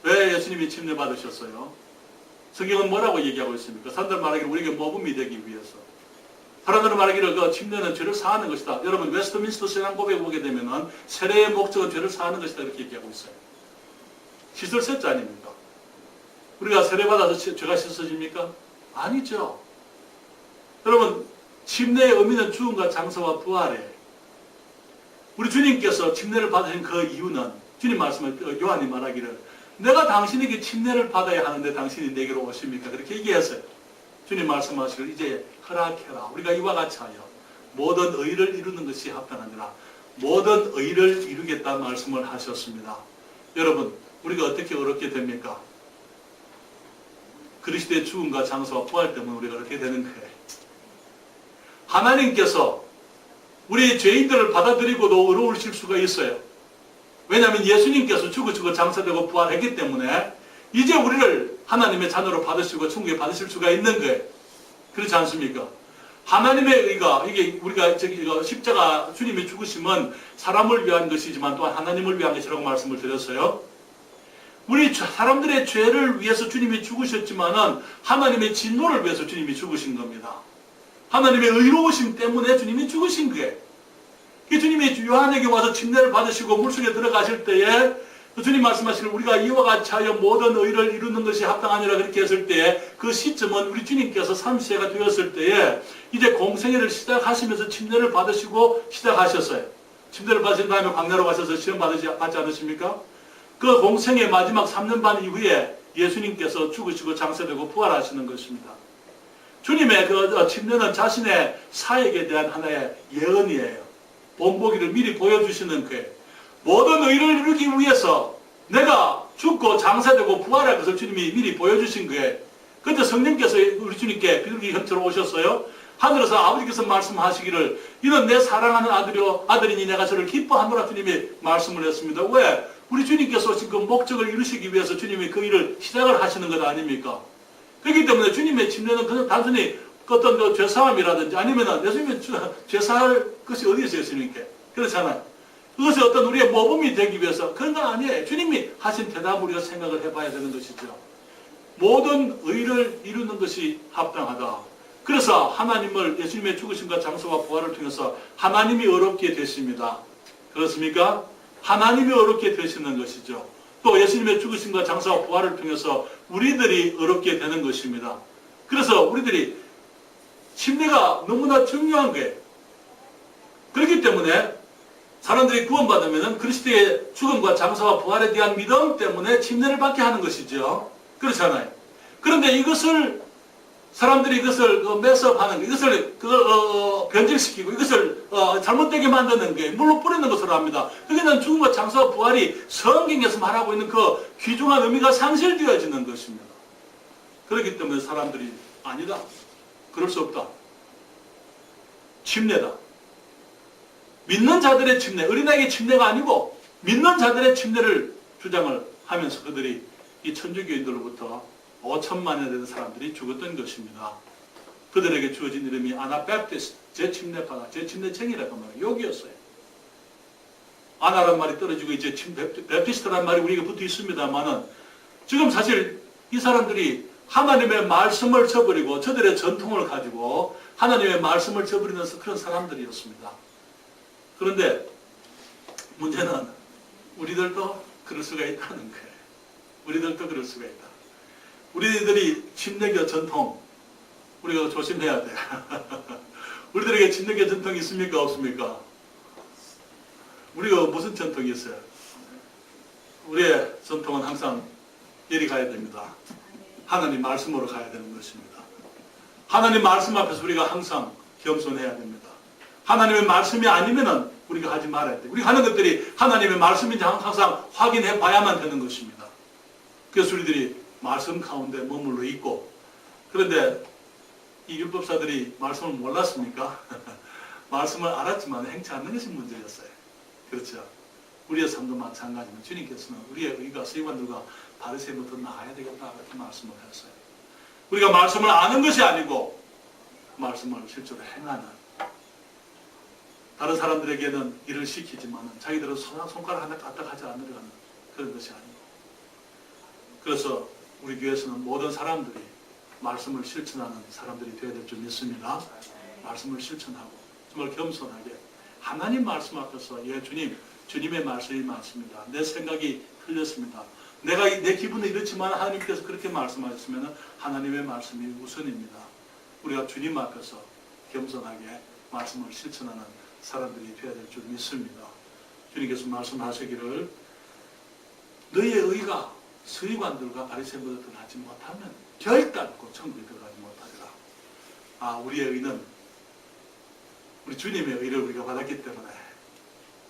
왜 예수님이 침례 받으셨어요? 성경은 뭐라고 얘기하고 있습니까? 사람들 말하기를 우리에게 모범이 되기 위해서. 사람들은 말하기를 그 침례는 죄를 사하는 것이다. 여러분 웨스트민스터 신앙 고백에 보게 되면은 세례의 목적은 죄를 사하는 것이다 이렇게 얘기하고 있어요. 씻을 셋자 아닙니까? 우리가 세례 받아서 죄가 씻어집니까? 아니죠. 여러분 침례의 의미는 죽음과 장사와 부활이에요. 우리 주님께서 침례를 받으신 그 이유는 주님 말씀을 요한이 말하기를 내가 당신에게 침례를 받아야 하는데 당신이 내게로 오십니까? 그렇게 얘기했어요. 주님 말씀하시길 이제 허락해라. 우리가 이와 같이 하여 모든 의를 이루는 것이 합당하니라. 모든 의를 이루겠다는 말씀을 하셨습니다. 여러분 우리가 어떻게 어렵게 됩니까? 그리스도의 죽음과 장사와 부활 때문에 우리가 그렇게 되는 거예요. 하나님께서 우리 죄인들을 받아들이고도 의로우실 수가 있어요. 왜냐하면 예수님께서 죽으시고 장사되고 부활했기 때문에 이제 우리를 하나님의 자녀로 받으시고 천국에 받으실 수가 있는 거예요. 그렇지 않습니까? 하나님의 의가, 이게 우리가 십자가 주님의 죽으심은 사람을 위한 것이지만 또한 하나님을 위한 것이라고 말씀을 드렸어요. 우리 사람들의 죄를 위해서 주님이 죽으셨지만은 하나님의 진노를 위해서 주님이 죽으신 겁니다. 하나님의 의로우심 때문에 주님이 죽으신 거예요. 주님이 요한에게 와서 침례를 받으시고 물속에 들어가실 때에 주님 말씀하시길 우리가 이와 같이 하여 모든 의를 이루는 것이 합당하니라 그렇게 했을 때에 그 시점은 우리 주님께서 30세가 되었을 때에 이제 공생애를 시작하시면서 침례를 받으시고 시작하셨어요. 침례를 받으신 다음에 광야로 가셔서 시험 받지 않으십니까? 그 공생의 마지막 3년 반 이후에 예수님께서 죽으시고 장사되고 부활하시는 것입니다. 주님의 그 침례는 자신의 사역에 대한 하나의 예언이에요. 본보기를 미리 보여주시는 거예요. 모든 의를 이루기 위해서 내가 죽고 장사되고 부활할 것을 주님이 미리 보여주신 거예요. 그런데 성령께서 우리 주님께 비둘기 형태로 오셨어요. 하늘에서 아버지께서 말씀하시기를 이는 내 사랑하는 아들이니 내가 저를 기뻐하노라 주님이 말씀을 했습니다. 왜? 우리 주님께서 오신 그 목적을 이루시기 위해서 주님이 그 일을 시작을 하시는 것 아닙니까? 그렇기 때문에 주님의 침례는 그냥 단순히 어떤 그 죄사함이라든지 아니면은 예수님이 죄사할 것이 어디 있어요, 예수님께? 그렇잖아요. 그것이 어떤 우리의 모범이 되기 위해서 그런 건 아니에요. 주님이 하신 대답을 우리가 생각을 해봐야 되는 것이죠. 모든 의를 이루는 것이 합당하다. 그래서 하나님을 예수님의 죽으심과 장사와 부활을 통해서 하나님이 어렵게 되십니다. 그렇습니까? 하나님이 어렵게 되시는 것이죠. 또 예수님의 죽으심과 장사와 부활을 통해서 우리들이 어렵게 되는 것입니다. 그래서 우리들이 침례가 너무나 중요한 거예요. 그렇기 때문에 사람들이 구원받으면 그리스도의 죽음과 장사와 부활에 대한 믿음 때문에 침례를 받게 하는 것이죠. 그렇잖아요. 그런데 이것을 사람들이 이것을 매섭하는 거, 이것을 변질시키고 이것을 잘못되게 만드는 게 물로 뿌리는 것으로 합니다. 그게는 죽음과 장사와 부활이 성경에서 말하고 있는 그 귀중한 의미가 상실되어지는 것입니다. 그렇기 때문에 사람들이 아니다. 그럴 수 없다. 침례다. 믿는 자들의 침례, 어린아이의 침례가 아니고 믿는 자들의 침례를 주장을 하면서 그들이 이 천주교인들로부터 5천만에 되는 사람들이 죽었던 것입니다. 그들에게 주어진 이름이 아나베프티스트, 재침례파다, 재침례쟁이라고 말해요. 욕이었어요. 아나란 말이 떨어지고 이제 베프티스트란 말이 우리가 붙어 있습니다만은 지금 사실 이 사람들이 하나님의 말씀을 저버리고 저들의 전통을 가지고 하나님의 말씀을 저버리는 그런 사람들이었습니다. 그런데 문제는 우리들도 그럴 수가 있다는 거예요. 우리들도 그럴 수가 있다. 우리들이 침례교 전통 우리가 조심해야 돼. 우리들에게 침례교 전통이 있습니까? 없습니까? 우리가 무슨 전통이 있어요? 우리의 전통은 항상 이리 가야 됩니다. 하나님 말씀으로 가야 되는 것입니다. 하나님 말씀 앞에서 우리가 항상 겸손해야 됩니다. 하나님의 말씀이 아니면은 우리가 하지 말아야 돼. 우리가 하는 것들이 하나님의 말씀인지 항상 확인해 봐야만 되는 것입니다. 그래서 우리들이 말씀 가운데 머물러 있고, 그런데 이 율법사들이 말씀을 몰랐습니까? 말씀을 알았지만 행치 않는 것이 문제였어요. 그렇죠? 우리의 삶도 마찬가지입니다. 주님께서는 우리의 의가 서기관들과 바리새인보다 나아야 되겠다 그렇게 말씀을 하셨어요. 우리가 말씀을 아는 것이 아니고 말씀을 실제로 행하는, 다른 사람들에게는 일을 시키지만 자기들은 손가락 하나 까딱하지 않으려는 그런 것이 아니고, 그래서 우리 교회에서는 모든 사람들이 말씀을 실천하는 사람들이 되어야 될 줄 믿습니다. 말씀을 실천하고 정말 겸손하게 하나님 말씀 앞에서 예 주님, 주님의 말씀이 맞습니다. 내 생각이 틀렸습니다. 내 기분은 이렇지만 하나님께서 그렇게 말씀하셨으면 하나님의 말씀이 우선입니다. 우리가 주님 앞에서 겸손하게 말씀을 실천하는 사람들이 되어야 될 줄 믿습니다. 주님께서 말씀하시기를 너희의 의가 서기관들과 바리새인보다 더 나지 못하면 결단코 천국에 들어가지 못하리라. 우리의 의는 우리 주님의 의를 우리가 받았기 때문에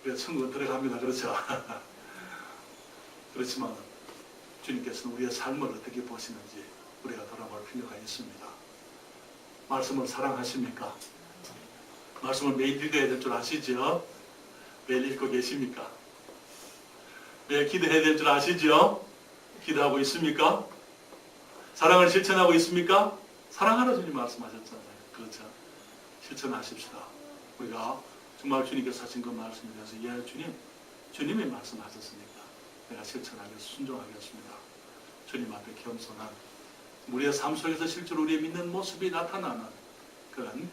우리가 천국에 들어갑니다. 그렇죠? 그렇지만 주님께서는 우리의 삶을 어떻게 보시는지 우리가 돌아볼 필요가 있습니다. 말씀을 사랑하십니까? 말씀을 매일 읽어야 될 줄 아시죠? 매일 읽고 계십니까? 매일 기도해야 될 줄 아시죠? 기도하고 있습니까? 사랑을 실천하고 있습니까? 사랑하라 주님 말씀하셨잖아요. 그렇죠? 실천하십시다. 우리가 정말 주님께서 하신 그 말씀에 대해서 예 주님, 주님이 말씀하셨으니까 내가 실천하겠습니다. 순종하겠습니다. 주님 앞에 겸손한 우리의 삶 속에서 실제로 우리의 믿는 모습이 나타나는 그런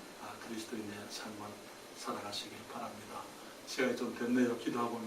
그리스도인의 삶을 살아가시길 바랍니다. 시간이 좀 됐네요. 기도하고